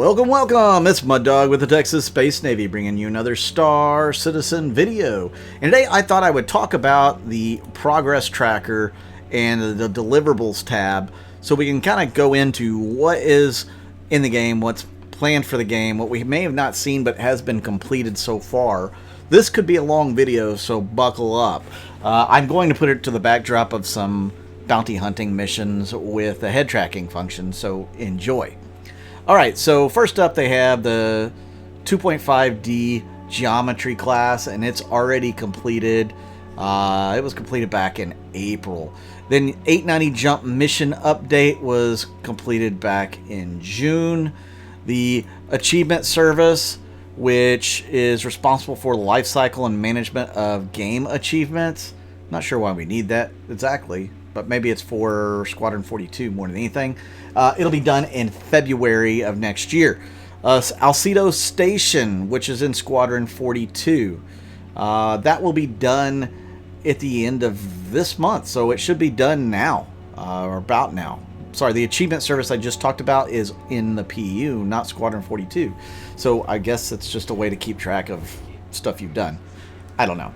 Welcome! It's Mud Dog with the Texas Space Navy, bringing you another Star Citizen video. And today I thought I would talk about the progress tracker and the deliverables tab, so we can kind of go into what is in the game, what's planned for the game, what we may have not seen but has been completed so far. This could be a long video, so buckle up. I'm going to put it to the backdrop of some bounty hunting missions with a head tracking function, so enjoy. Alright, so first up they have the 2.5D geometry class, and it's already completed. It was completed back in April. Then 890 jump mission update was completed back in June. The achievement service, which is responsible for the life cycle and management of game achievements. Not sure why we need that exactly, but maybe it's for Squadron 42 more than anything. It'll be done in February of next year. Alcedo Station, which is in Squadron 42, that will be done at the end of this month, so it should be done now, or about now. Sorry, the achievement service I just talked about is in the PU, not Squadron 42. So I guess it's just a way to keep track of stuff you've done. I don't know.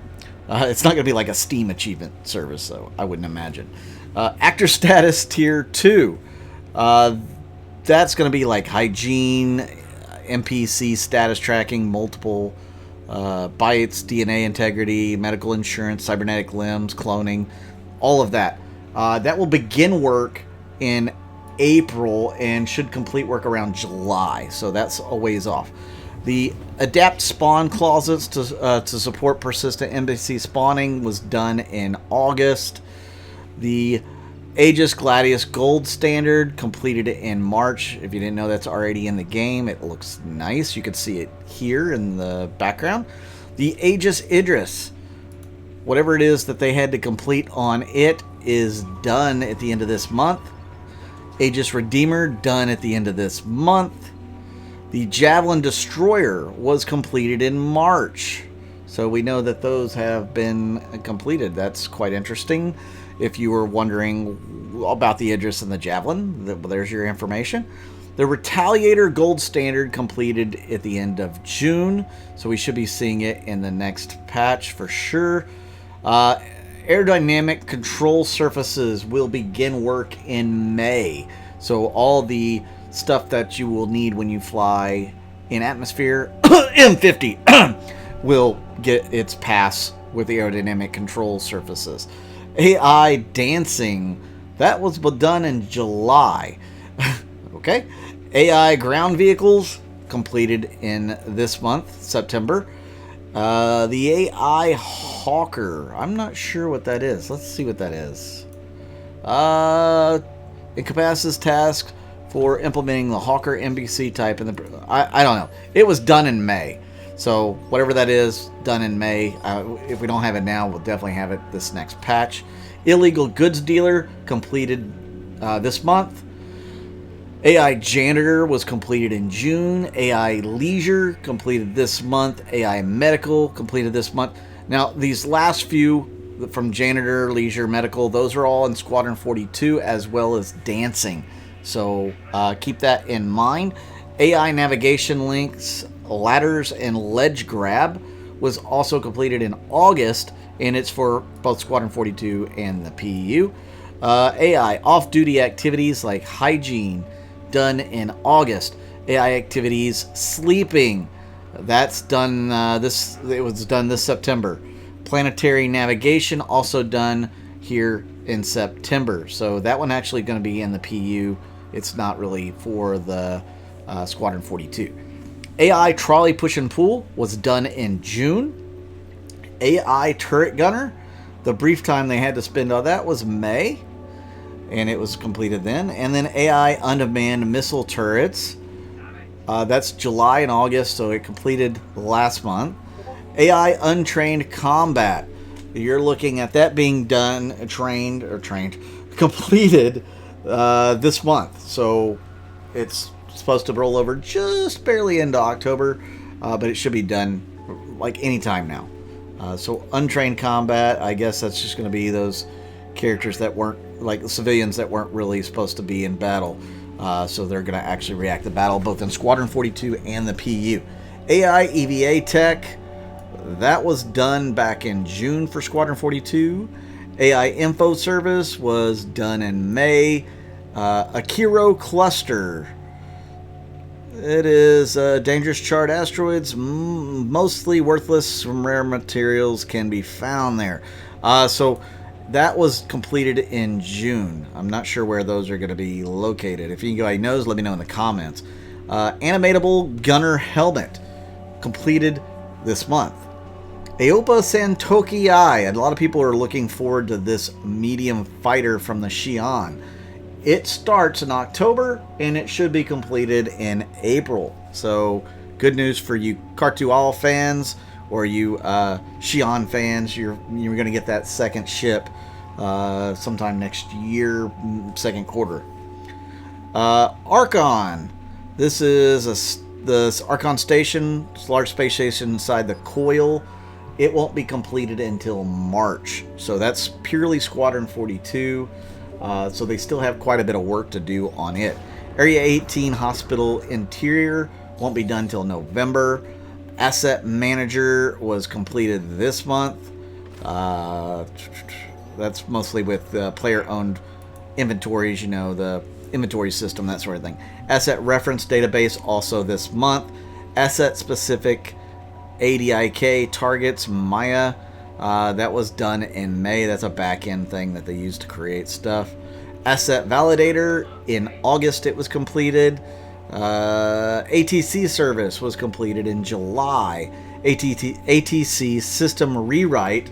It's not going to be like a Steam achievement service, so I wouldn't imagine. Actor status tier 2. That's going to be like hygiene, NPC status tracking, multiple bytes, DNA integrity, medical insurance, cybernetic limbs, cloning, all of that. That will begin work in April and should complete work around July, so that's a ways off. The adapt spawn clauses to support persistent embassy spawning was done in August. The Aegis Gladius Gold Standard completed it in March. If you didn't know, that's already in the game. It looks nice. You can see it here in the background. The Aegis Idris, whatever it is that they had to complete on it, is done at the end of this month. Aegis Redeemer, done at the end of this month. The Javelin Destroyer was completed in March. So we know that those have been completed. That's quite interesting. If you were wondering about the Idris and the Javelin, there's your information. The Retaliator Gold Standard completed at the end of June. So we should be seeing it in the next patch for sure. Aerodynamic control surfaces will begin work in May. So all the stuff that you will need when you fly in atmosphere M50 will get its pass with the aerodynamic control surfaces. AI dancing, that was done in July. Okay. AI ground vehicles completed in this month, September. The AI Hawker, I'm not sure what that is. Let's see what that is. Incapacitates task for implementing the Hawker NBC type in the... I don't know. It was done in May. So whatever that is, done in May. If we don't have it now, we'll definitely have it this next patch. Illegal Goods Dealer completed this month. AI Janitor was completed in June. AI Leisure completed this month. AI Medical completed this month. Now, these last few from Janitor, Leisure, Medical, those are all in Squadron 42 as well as Dancing. So keep that in mind. AI Navigation Links, Ladders, and Ledge Grab was also completed in August, and it's for both Squadron 42 and the PU. AI Off-Duty Activities like Hygiene, done in August. AI activities sleeping, that's done it was done this September. Planetary navigation also done here in September, so that one actually going to be in the PU. It's not really for the Squadron 42. AI trolley push and pull was done in June. AI turret gunner, the brief time they had to spend on that was May, and it was completed then. And then AI unmanned missile turrets, that's July and August, so it completed last month. AI untrained combat, you're looking at that being done, completed this month. So it's supposed to roll over just barely into October, but it should be done like any time now. So untrained combat, I guess that's just going to be those characters that weren't, like civilians that weren't really supposed to be in battle. So they're going to actually react to battle both in Squadron 42 and the PU. AI EVA tech, that was done back in June for Squadron 42. AI info service was done in May. Akiro cluster, it is dangerous charred asteroids, mostly worthless. Some rare materials can be found there. So that was completed in June. I'm not sure where those are going to be located. If anybody knows, let me know in the comments. Animatable gunner helmet, completed this month. Aopa Santoki Eye. A lot of people are looking forward to this medium fighter from the Xi'an. It starts in October, and it should be completed in April. So, good news for you Kartual fans, or you Xi'an fans. You're going to get that second ship sometime next year, second quarter. Archon. This is the Archon station, large space station inside the coil. It won't be completed until March. So that's purely Squadron 42. So they still have quite a bit of work to do on it. Area 18 hospital interior won't be done until November. Asset manager was completed this month. That's mostly with player-owned inventories, you know, the inventory system, that sort of thing. Asset reference database also this month. Asset-specific ADIK targets, Maya, that was done in May. That's a back-end thing that they use to create stuff. Asset validator, in August it was completed. ATC service was completed in July. ATC system rewrite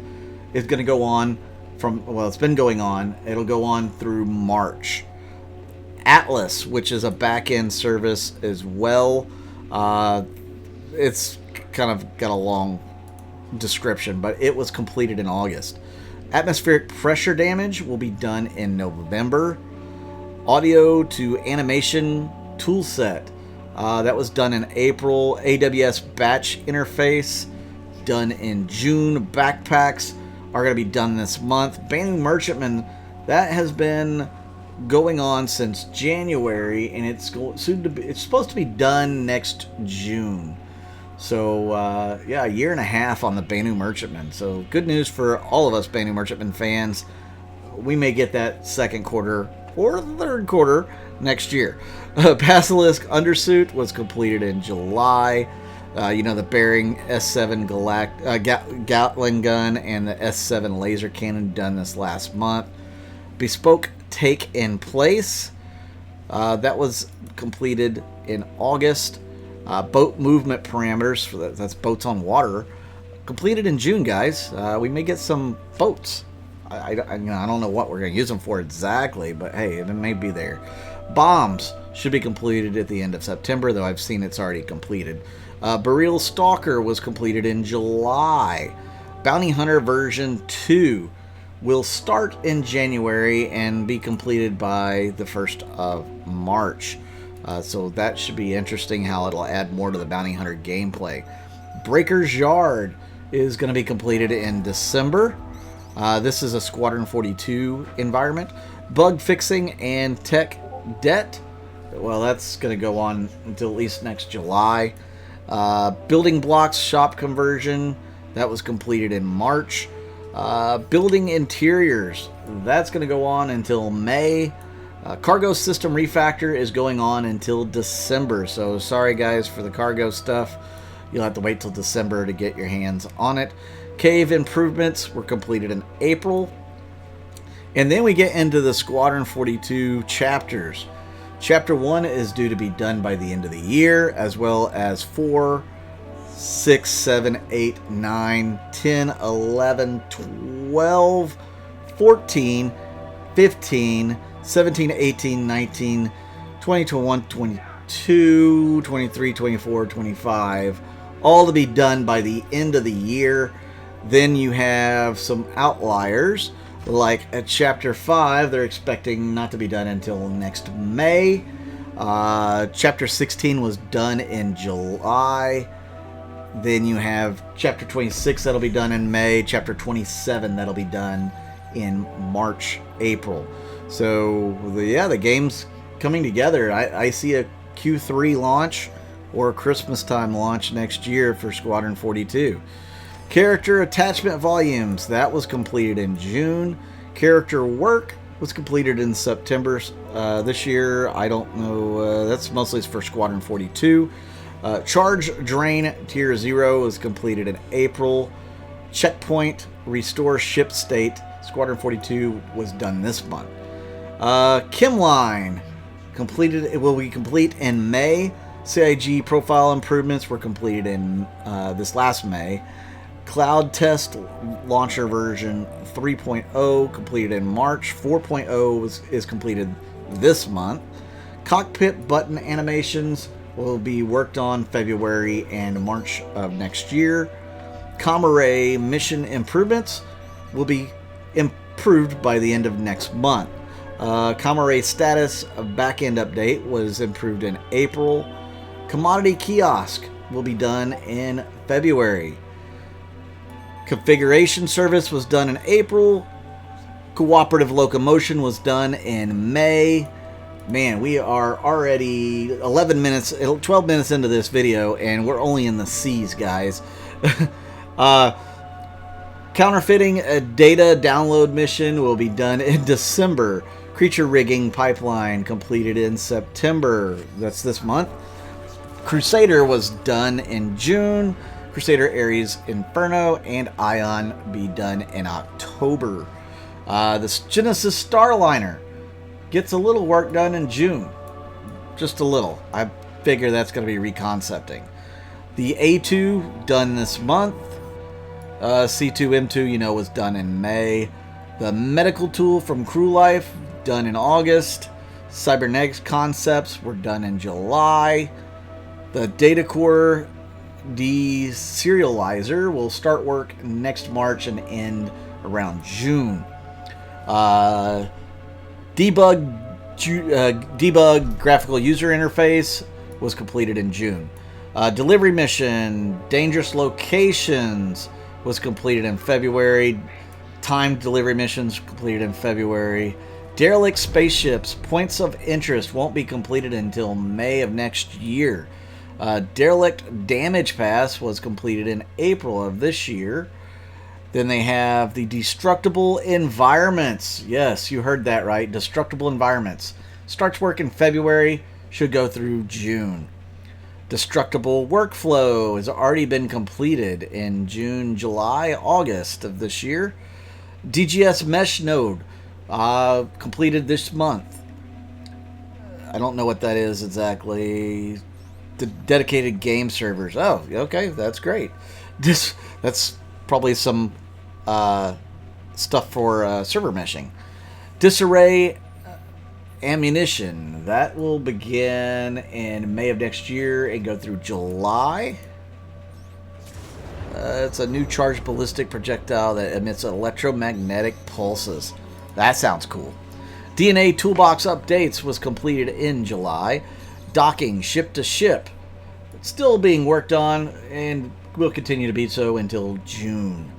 is going to go on from, well, it's been going on. It'll go on through March. Atlas, which is a back-end service as well. It's kind of got a long description, but it was completed in August. Atmospheric pressure damage will be done in November. Audio to animation toolset, that was done in April. AWS batch interface done in June. Backpacks are going to be done this month. Banu Merchantman, that has been going on since January, and it's supposed to be done next June. So, yeah, a year and a half on the Banu Merchantman. So, good news for all of us Banu Merchantman fans. We may get that second quarter or third quarter next year. Basilisk Undersuit was completed in July. You know, the Bearing S7 Gatling gun and the S7 laser cannon done this last month. Bespoke Take in Place, that was completed in August. Boat movement parameters, for that's boats on water, completed in June, guys. We may get some boats. I don't know what we're going to use them for exactly, but hey, it may be there. Bombs should be completed at the end of September, though I've seen it's already completed. Burial Stalker was completed in July. Bounty Hunter version 2 will start in January and be completed by the 1st of March. So that should be interesting how it'll add more to the Bounty Hunter gameplay. Breaker's Yard is going to be completed in December. This is a Squadron 42 environment. Bug fixing and tech debt, well, that's going to go on until at least next July. Building blocks shop conversion, that was completed in March. Building interiors, that's going to go on until May. Cargo system refactor is going on until December. So sorry guys for the cargo stuff. You'll have to wait till December to get your hands on it. Cave improvements were completed in April. And then we get into the Squadron 42 chapters. Chapter 1 is due to be done by the end of the year, as well as 4, 6, 7, 8, 9, 10, 11, 12, 14, 15, 17, 18, 19, 20, 21, 22, 23, 24, 25, all to be done by the end of the year. Then you have some outliers, like at Chapter 5, they're expecting not to be done until next May. Chapter 16 was done in July. Then you have Chapter 26 that'll be done in May. Chapter 27 that'll be done in March, April. So, yeah, the game's coming together. I see a Q3 launch or Christmas time launch next year for Squadron 42. Character attachment volumes, that was completed in June. Character work was completed in September this year. I don't know, that's mostly for Squadron 42. Charge Drain Tier 0 was completed in April. Checkpoint Restore Ship State, Squadron 42 was done this month. Chemline completed. It will be complete in May. CIG profile improvements were completed in this last May. Cloud Test Launcher version 3.0 completed in March. 4.0 is completed this month. Cockpit button animations will be worked on February and March of next year. Comm mission improvements will be improved by the end of next month. Comm status backend update was improved in April. Commodity kiosk will be done in February. Configuration service was done in April. Cooperative locomotion was done in May. Man, we are already 12 minutes into this video, and we're only in the C's, guys. Counterfeiting a data download mission will be done in December. Creature rigging pipeline completed in September. That's this month. Crusader was done in June. Crusader Ares Inferno and Ion be done in October. This Genesis Starliner gets a little work done in June. Just a little. I figure that's going to be reconcepting. The A2 done this month. C2M2, you know, was done in May. The medical tool from Crew Life done in August. Cybernetics concepts were done in July. The data core deserializer will start work next March and end around June. Debug graphical user interface was completed in June. Delivery mission dangerous locations was completed in February. Timed delivery missions completed in February. Derelict spaceships points of interest won't be completed until May of next year. Derelict damage pass was completed in April of this year. Then they have the destructible environments. Yes, you heard that right. Destructible environments. Starts work in February, should go through June. Destructible workflow has already been completed in June, July, August of this year. DGS mesh node completed this month. I don't know what that is exactly. The dedicated game servers. Oh, okay, that's great. That's probably some stuff for server meshing. Disarray ammunition. That will begin in May of next year and go through July. It's a new charged ballistic projectile that emits electromagnetic pulses. That sounds cool. DNA toolbox updates was completed in July. Docking ship to ship. It's still being worked on and will continue to be so until June.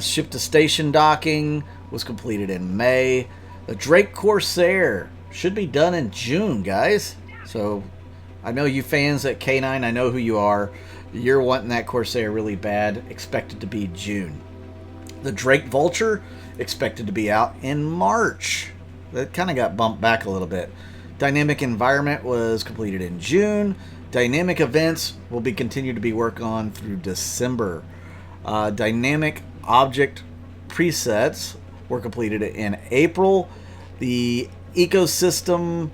Ship to station docking was completed in May. The Drake Corsair should be done in June, guys. So I know you fans at K9, I know who you are. You're wanting that Corsair really bad. Expected to be June. The Drake Vulture expected to be out in March. That kind of got bumped back a little bit. Dynamic environment was completed in June. Dynamic events will be continued to be worked on through December. Dynamic object presets were completed in April. The ecosystem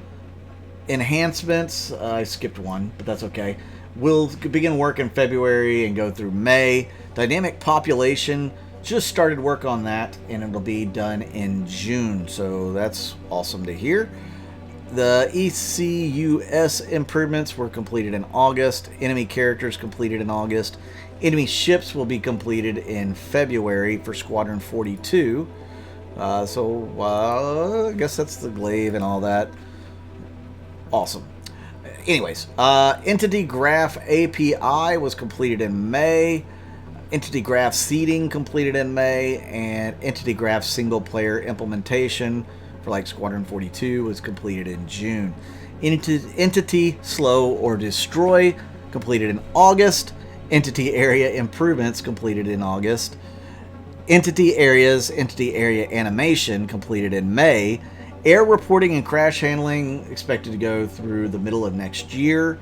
enhancements, I skipped one, but that's okay, will begin work in February and go through May. Dynamic population just started work on that, and it'll be done in June, so that's awesome to hear. The ECUS improvements were completed in August. Enemy characters completed in August. Enemy ships will be completed in February for Squadron 42. I guess that's the glaive and all that. Awesome. Anyways, Entity Graph API was completed in May. Entity Graph seeding completed in May. And Entity Graph single player implementation for like Squadron 42 was completed in June. Entity Slow or Destroy completed in August. Entity Area Improvements completed in August. Entity Areas, Entity Area Animation completed in May. Air Reporting and Crash Handling expected to go through the middle of next year.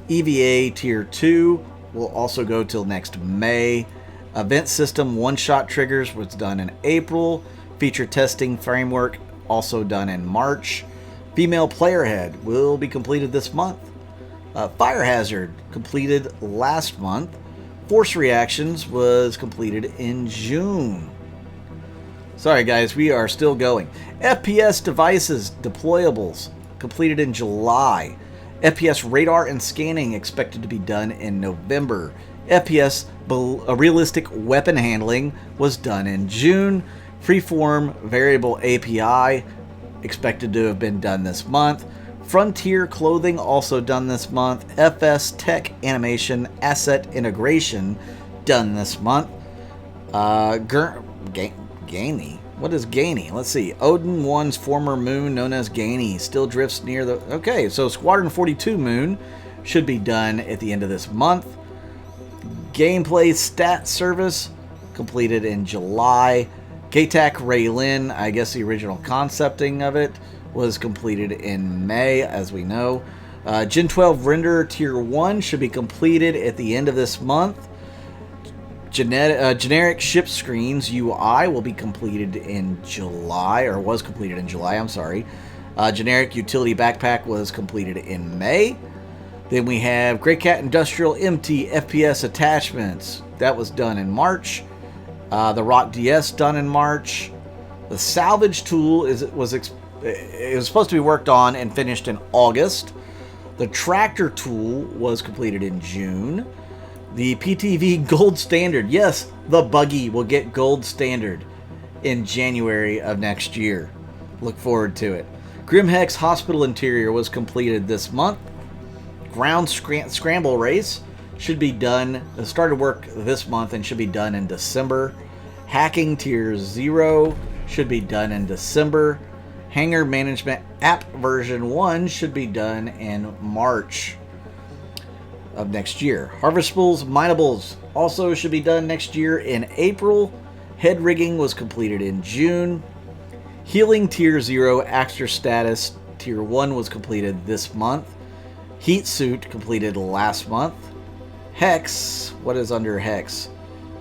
EVA Tier 2 will also go till next May. Event System One-Shot Triggers was done in April. Feature Testing Framework also done in March. Female Player Head will be completed this month. Fire Hazard completed last month. Force Reactions was completed in June. Sorry guys, we are still going. FPS Devices Deployables completed in July. FPS Radar and Scanning expected to be done in November. FPS Realistic Weapon Handling was done in June. Freeform Variable API expected to have been done this month. Frontier Clothing also done this month. FS Tech Animation Asset Integration done this month. Gainy. What is Gainy? Let's see. Odin 1's former moon, known as Gainy, still drifts near the... Okay, so Squadron 42 moon should be done at the end of this month. Gameplay Stat Service completed in July. KTAC Raylin, I guess the original concepting of it, was completed in May, as we know. Gen 12 Render Tier 1 should be completed at the end of this month. Generic Ship Screens UI will be completed in July, or was completed in July, I'm sorry. Generic Utility Backpack was completed in May. Then we have Grey Cat Industrial MT FPS Attachments. That was done in March. The Rock DS done in March. The Salvage Tool was supposed to be worked on and finished in August. The Tractor Tool was completed in June. The PTV Gold Standard, yes, the buggy will get Gold Standard in January of next year. Look forward to it. Grimhex Hospital Interior was completed this month. Ground Scramble Race should be done, started work this month and should be done in December. Hacking Tier 0 should be done in December. Hangar Management App version 1 should be done in March of next year. Harvestables, Minables also should be done next year in April. Head rigging was completed in June. Healing Tier 0 Extra Status Tier 1 was completed this month. Heat Suit completed last month. Hex, what is under Hex?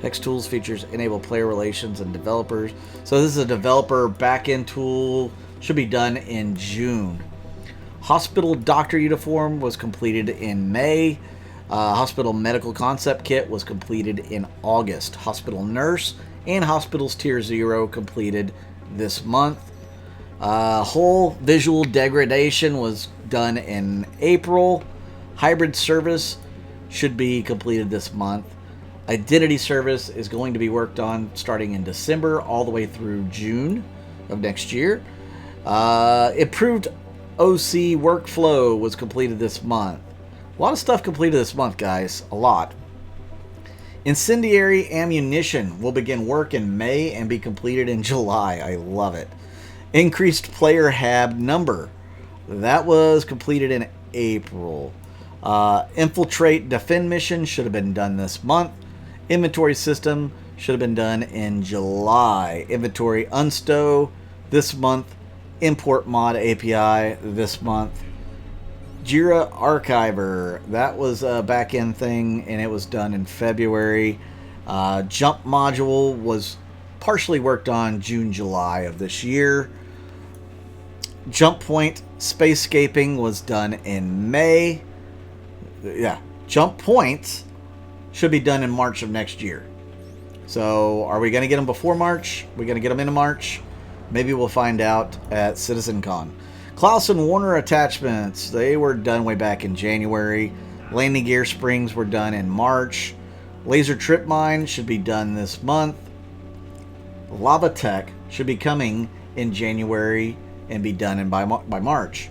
Hex Tools features enable player relations and developers. So this is a developer backend tool. Should be done in June. Hospital Doctor Uniform was completed in May. Hospital Medical Concept Kit was completed in August. Hospital Nurse and Hospitals Tier 0 completed this month. Whole Visual Degradation was done in April. Hybrid Service should be completed this month. Identity Service is going to be worked on starting in December all the way through June of next year. Improved OC Workflow was completed this month. A lot of stuff completed this month, guys. A lot. Incendiary Ammunition will begin work in May and be completed in July. I love it. Increased Player Hab Number. That was completed in April. Infiltrate Defend Mission should have been done this month. Inventory System should have been done in July. Inventory Unstow this month. Import Mod API this month. Jira Archiver, that was a back-end thing and it was done in February. Jump Module was partially worked on June, July of this year. Jump Point Spacescaping was done in May. Yeah, Jump Points should be done in March of next year. So are we going to get them before March? We're going to get them into March? Maybe we'll find out at CitizenCon. Klaus and Warner attachments, they were done way back in January. Landing gear springs were done in March. Laser trip mine should be done this month. Lava Tech should be coming in January and be done by March.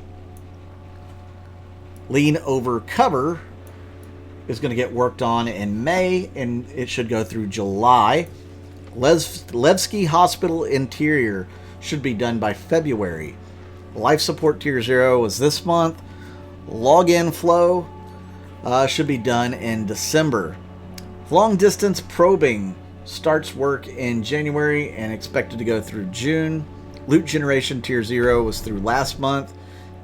Lean over cover is going to get worked on in May and it should go through July. Levski Hospital Interior should be done by February. Life support tier 0 was this month. Login flow should be done in December. Long distance probing starts work in January and expected to go through June. Loot generation tier 0 was through last month.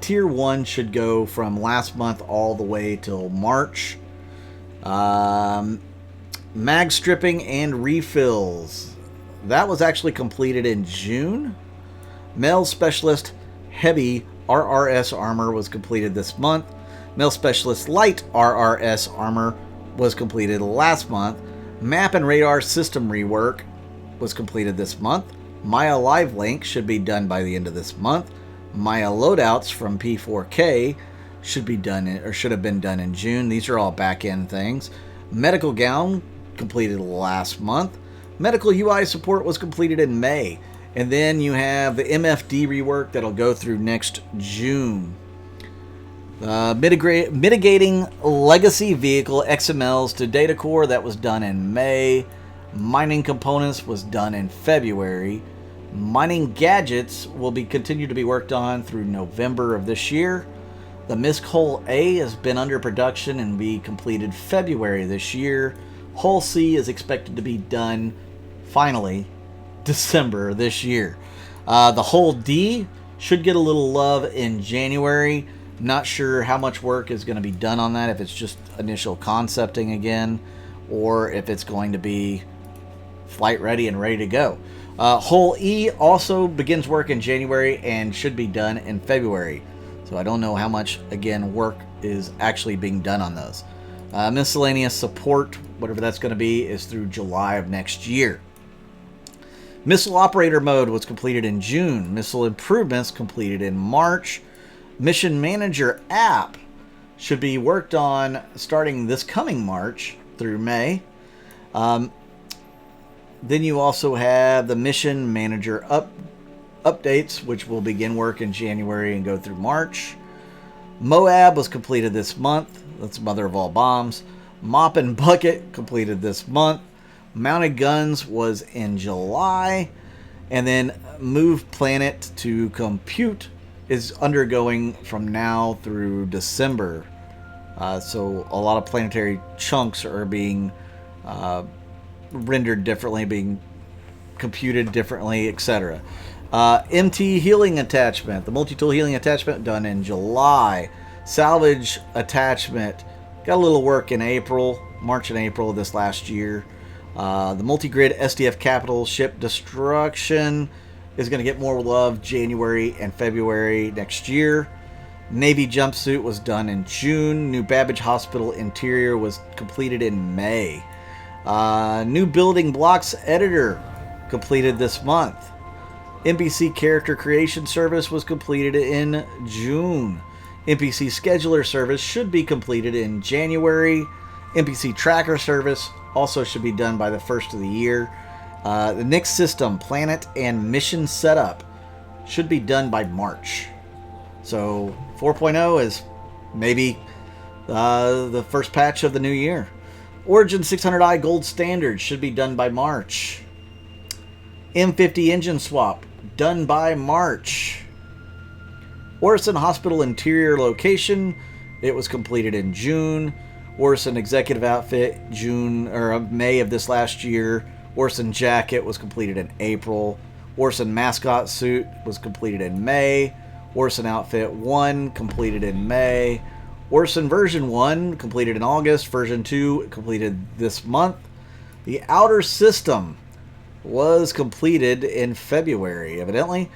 Tier 1 should go from last month all the way till March. Mag stripping and refills. That was actually completed in June. Male Specialist Heavy RRS Armor was completed this month. Male Specialist Light RRS Armor was completed last month. Map and Radar System Rework was completed this month. Maya Live Link should be done by the end of this month. Maya Loadouts from P4K should be done or should have been done in June. These are all back-end things. Medical Gown completed last month. Medical UI support was completed in May. And then you have the MFD rework that'll go through next June. Mitigating legacy vehicle XMLs to data core, that was done in May. Mining components was done in February. Mining gadgets will continue to be worked on through November of this year. The MISC Hull A has been under production and be completed February this year. Hull C is expected to be done finally December this year. The Hull D should get a little love in January. Not sure how much work is going to be done on that, if it's just initial concepting again, or if it's going to be flight ready and ready to go. Hull E also begins work in January and should be done in February. So I don't know how much, again, work is actually being done on those. Miscellaneous support, whatever that's going to be, is through July of next year. Missile operator mode was completed in June. Missile improvements completed in March. Mission Manager app should be worked on starting this coming March through May. Then you also have the Mission Manager updates, which will begin work in January and go through March. Moab was completed this month. That's mother of all bombs. Mop and Bucket completed this month. Mounted Guns was in July. And then Move Planet to Compute is undergoing from now through December. So a lot of planetary chunks are being rendered differently, being computed differently, etc. MT Healing Attachment, the Multi-Tool Healing Attachment, done in July. Salvage Attachment, got a little work in March and April of this last year. The Multi-Grid SDF Capital Ship Destruction is going to get more love January and February next year. Navy Jumpsuit was done in June. New Babbage Hospital Interior was completed in May. New Building Blocks Editor completed this month. NPC Character Creation Service was completed in June. NPC Scheduler Service should be completed in January. NPC Tracker Service also should be done by the first of the year. The Nix System Planet and Mission Setup should be done by March. So 4.0 is maybe the first patch of the new year. Origin 600i Gold Standard should be done by March. M50 Engine Swap done by March. Orison Hospital Interior Location, it was completed in June. Orison Executive Outfit, May of this last year. Orison Jacket was completed in April. Orison Mascot Suit was completed in May. Orison Outfit 1 completed in May. Orison Version 1 completed in August. Version 2 completed this month. The Outer System was completed in February, evidently.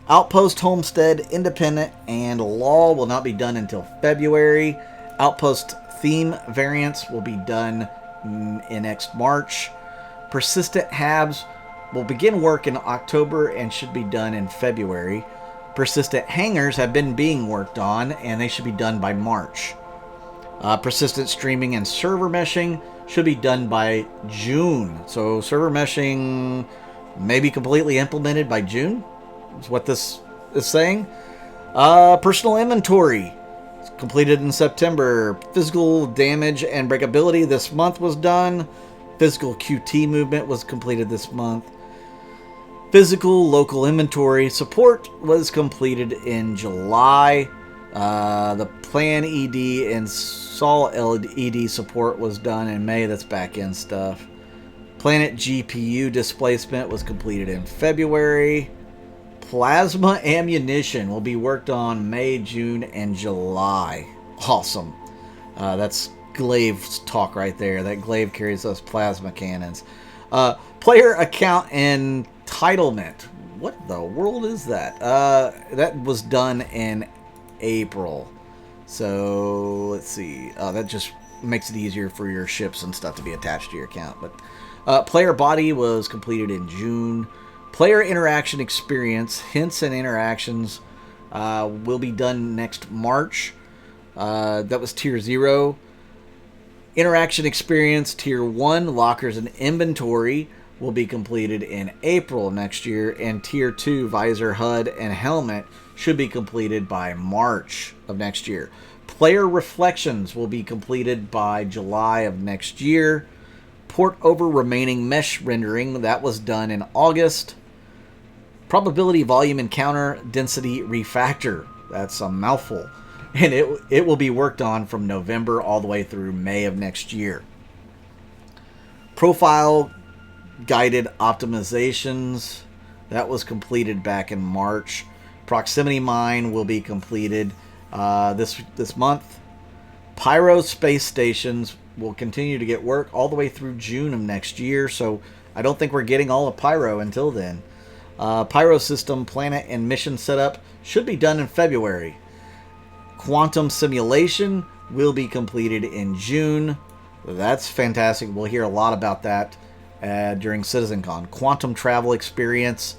Outpost Homestead Independent and Law will not be done until February. Outpost Theme Variants will be done in next March. Persistent Habs will begin work in October and should be done in February. Persistent Hangars have been being worked on, and they should be done by March. Persistent Streaming and Server Meshing should be done by June. So server meshing may be completely implemented by June, is what this is saying. Personal Inventory completed in September. Physical Damage and Breakability this month was done. Physical QT Movement was completed this month. Physical local inventory support was completed in July. The Plan ED and Sol LED support was done in May. That's back-end stuff. Planet GPU displacement was completed in February. Plasma ammunition will be worked on May, June, and July. Awesome. That's Glaive's talk right there. That Glaive carries those plasma cannons. Player account entitlement. What the world is that? That was done in April. So let's see. That just makes it easier for your ships and stuff to be attached to your account. But player body was completed in June. Player interaction experience, hints and interactions will be done next March. That was tier 0. Interaction experience tier 1, lockers and inventory, will be completed in April next year. And tier 2, visor, HUD, and helmet should be completed by March of next year. Player reflections will be completed by July of next year. Port over remaining mesh rendering, that was done in August. Probability volume encounter density refactor, that's a mouthful. And it will be worked on from November all the way through May of next year. Profile guided optimizations, that was completed back in March. Proximity mine will be completed this month. Pyro space stations will continue to get work all the way through June of next year, so I don't think we're getting all of Pyro until then. Pyro system, planet, and mission setup should be done in February. Quantum simulation will be completed in June. That's fantastic. We'll hear a lot about that during CitizenCon. Quantum travel experience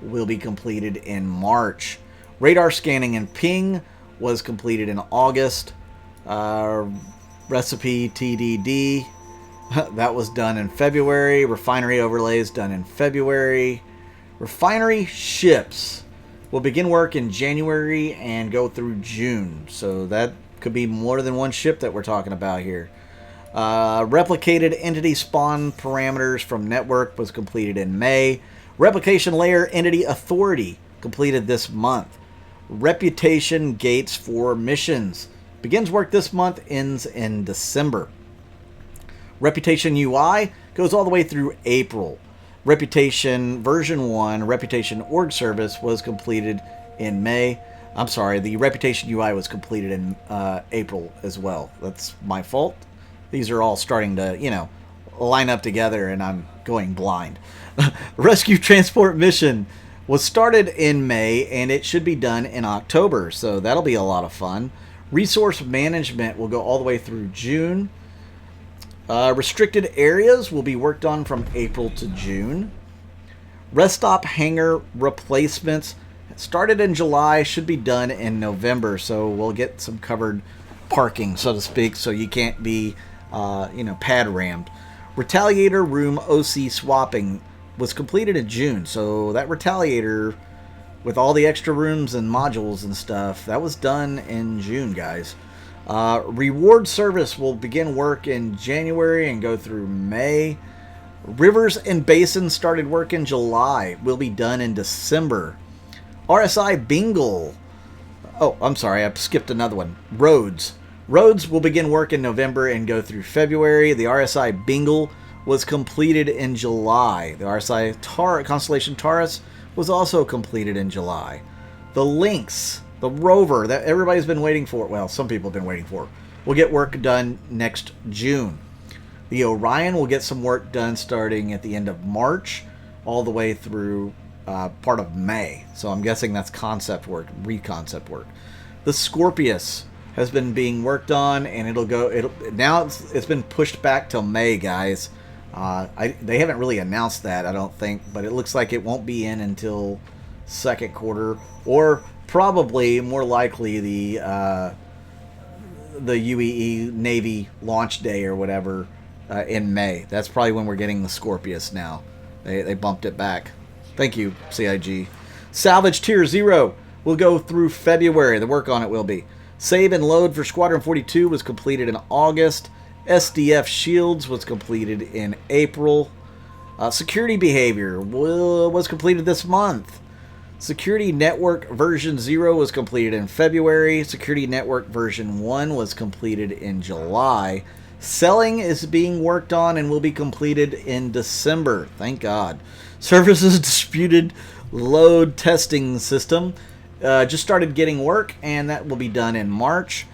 will be completed in March. Radar scanning and ping was completed in August. Recipe TDD, that was done in February. Refinery overlays done in February. Refinery ships will begin work in January and go through June. So that could be more than one ship that we're talking about here. Replicated entity spawn parameters from network was completed in May. Replication layer entity authority completed this month. Reputation gates for missions begins work this month, ends in December. Reputation UI goes all the way through April. Reputation version 1, Reputation org service was completed in May. I'm sorry, the Reputation UI was completed in April as well. That's my fault. These are all starting to, line up together and I'm going blind. Rescue transport mission was started in May and it should be done in October, so that'll be a lot of fun. Resource management will go all the way through June. Restricted areas will be worked on from April to June. Rest stop hangar replacements started in July, should be done in November, so we'll get some covered parking, so to speak, so you can't be, pad rammed. Retaliator room OC swapping was completed in June, so that Retaliator with all the extra rooms and modules and stuff, that was done in June, guys. Reward service will begin work in January and go through May. Rivers and basins started work in July, will be done in December. RSI Bingle. Oh, I'm sorry, I skipped another one. Roads. Roads will begin work in November and go through February. The RSI Bingle was completed in July. The RSI Constellation Taurus was also completed in July. The Lynx, the rover that everybody's been waiting for, well, some people have been waiting for, will get work done next June. The Orion will get some work done starting at the end of March all the way through part of May. So I'm guessing that's concept work, re-concept work. The Scorpius has been being worked on, and now it's been pushed back till May, guys. They haven't really announced that, I don't think, but it looks like it won't be in until second quarter, or probably more likely the UEE Navy launch day or whatever in May. That's probably when we're getting the Scorpius now. They bumped it back. Thank you, CIG. Salvage Tier 0 will go through February. The work on it will be. Save and load for Squadron 42 was completed in August. SDF Shields was completed in April. Security behavior was completed this month. Security Network version 0 was completed in February. Security Network version 1 was completed in July. Selling is being worked on and will be completed in December. Thank God. Services disputed load testing system just started getting work, and that will be done in March.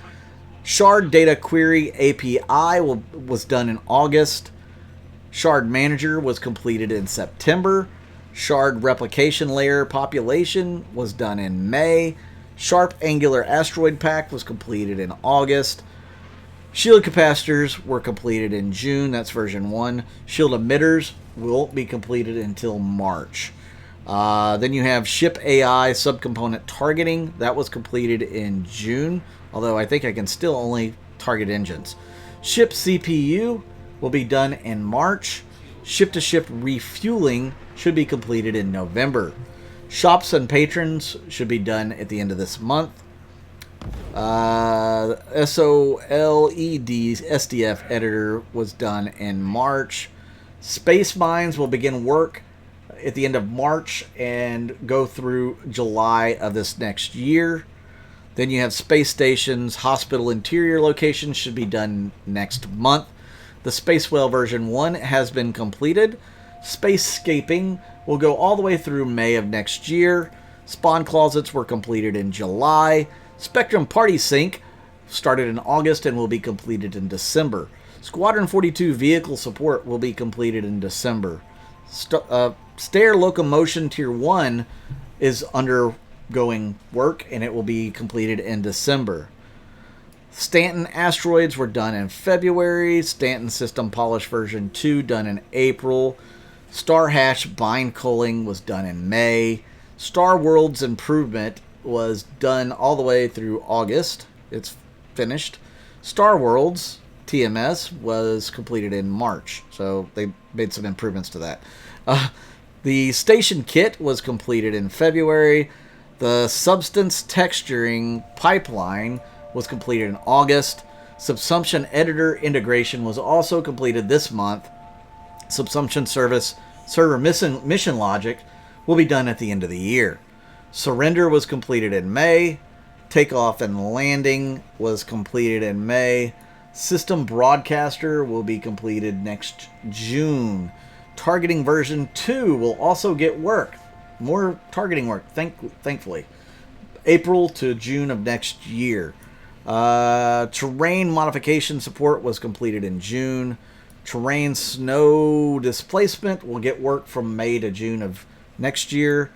Shard Data Query API was done in August. Shard Manager was completed in September. Shard Replication Layer Population was done in May. Sharp Angular Asteroid Pack was completed in August. Shield Capacitors were completed in June. That's version 1. Shield Emitters won't be completed until March. Then you have Ship AI Subcomponent Targeting. That was completed in June, although I think I can still only target engines. Ship CPU will be done in March. Ship-to-ship refueling should be completed in November. Shops and patrons should be done at the end of this month. SOLED SDF editor was done in March. Space mines will begin work at the end of March and go through July of this next year. Then you have space stations, hospital interior locations should be done next month. The Space Whale version 1 has been completed. Spacescaping will go all the way through May of next year. Spawn closets were completed in July. Spectrum Party Sync started in August and will be completed in December. Squadron 42 vehicle support will be completed in December. Stair Locomotion Tier 1 is undergoing work, and it will be completed in December. Stanton Asteroids were done in February. Stanton System Polish version 2 done in April. Star Hash Bind Culling was done in May. Star World's Improvement was done all the way through August. It's finished. Star Worlds TMS was completed in March, so they made some improvements to that. The Station Kit was completed in February. The Substance Texturing Pipeline was completed in August. Subsumption Editor integration was also completed this month. Subsumption server mission logic will be done at the end of the year. Surrender was completed in May. Takeoff and landing was completed in May. System Broadcaster will be completed next June. Targeting version 2 will also get work. More targeting work, thankfully. April to June of next year. Terrain modification support was completed in June. Terrain snow displacement will get work from May to June of next year.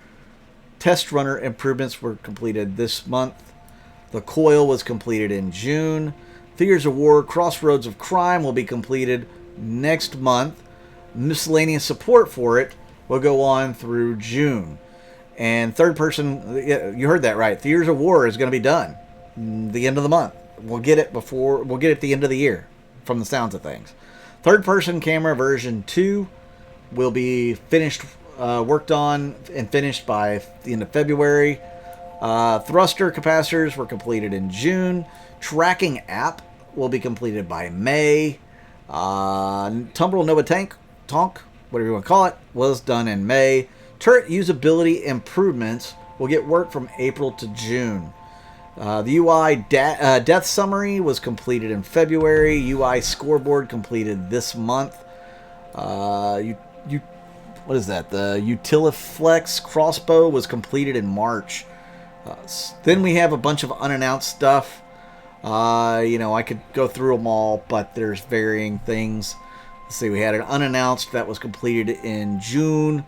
Test runner improvements were completed this month. The coil was completed in June. Theaters of War Crossroads of Crime will be completed next month. Miscellaneous support for it will go on through June. And third person, you heard that right. Theaters of War is going to be done the end of the month. We'll get it at the end of the year from the sounds of things. Third person camera version 2 will be finished, worked on and finished by the end of February. Thruster capacitors were completed in June. Tracking app will be completed by May. Tumbrel Nova Tonk, whatever you want to call it, was done in May. Turret usability improvements will get work from April to June. The UI death summary was completed in February. UI scoreboard completed this month. What is that? The Utiliflex crossbow was completed in March. Then we have a bunch of unannounced stuff. I could go through them all, but there's varying things. Let's see, we had an unannounced that was completed in June.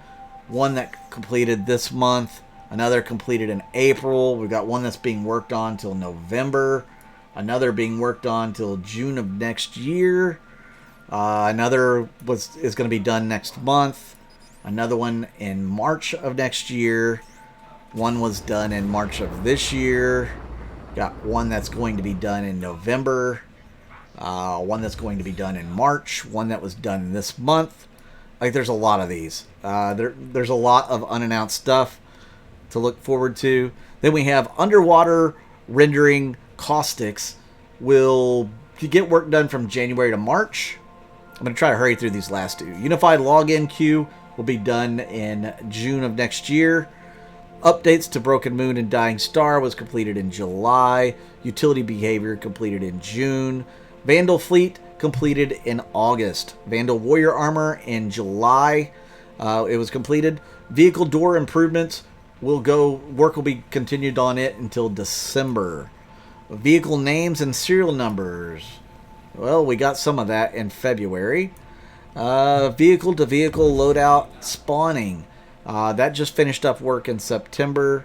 One that completed this month. Another completed in April. We've got one that's being worked on till November. Another being worked on till June of next year. Another is going to be done next month. Another one in March of next year. One was done in March of this year. Got one that's going to be done in November. One that's going to be done in March. One that was done this month. Like, there's a lot of these. There's a lot of unannounced stuff to look forward to. Then we have underwater rendering caustics will get work done from January to March. I'm going to try to hurry through these last two. Unified login queue will be done in June of next year. Updates to Broken Moon and Dying Star was completed in July. Utility behavior completed in June. Vandal Fleet completed in August. Vandal Warrior Armor in July. It was completed. Vehicle door improvements work will be continued on it until December. Vehicle names and serial numbers. Well, we got some of that in February. Vehicle to vehicle loadout spawning. That just finished up work in September.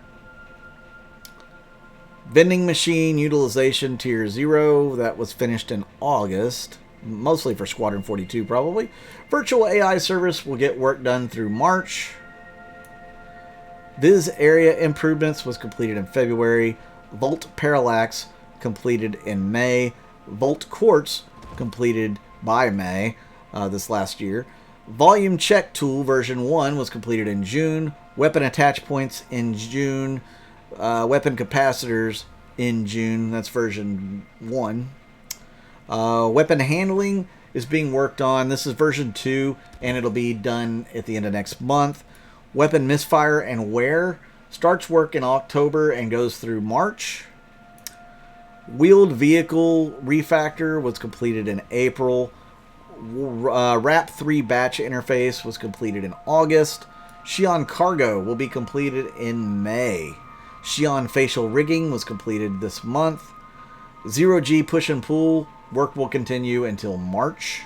Vending machine utilization tier 0. That was finished in August. Mostly for Squadron 42 probably. Virtual AI service will get work done through March. Viz area improvements was completed in February. Volt Parallax completed in May. Volt Quartz completed by May this last year. Volume Check Tool version 1 was completed in June. Weapon Attach Points in June. Weapon Capacitors in June. That's version 1. Weapon Handling is being worked on. This is version 2, and it'll be done at the end of next month. Weapon Misfire and Wear starts work in October and goes through March. Wheeled Vehicle Refactor was completed in April. RAP 3 batch interface was completed in August. Xi'an Cargo will be completed in May. Xi'an Facial Rigging was completed this month. 0G Push and Pull work will continue until March,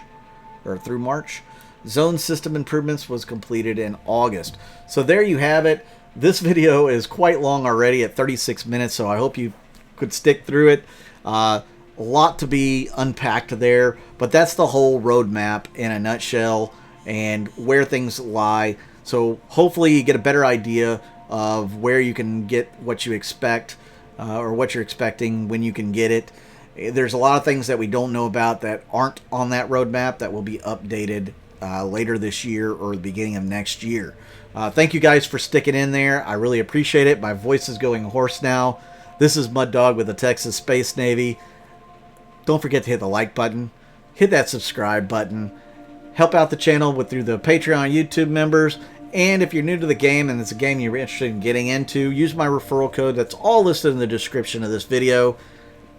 or through March. Zone System Improvements was completed in August. So there you have it. This video is quite long already at 36 minutes, so I hope you could stick through it. A lot to be unpacked there, but that's the whole roadmap in a nutshell and where things lie. So hopefully you get a better idea of where you can get what you expect, or what you're expecting when you can get it. There's a lot of things that we don't know about that aren't on that roadmap that will be updated later this year or the beginning of next year. Thank you guys for sticking in there. I really appreciate it. My voice is going hoarse now. This is Mud Dog with the Texas Space Navy. Don't forget to hit the like button. Hit that subscribe button. Help out the channel through the Patreon YouTube members. And if you're new to the game and it's a game you're interested in getting into, use my referral code. That's all listed in the description of this video.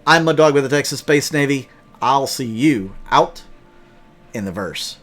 I'm Mud Dog with the Texas Space Navy. I'll see you out in the verse.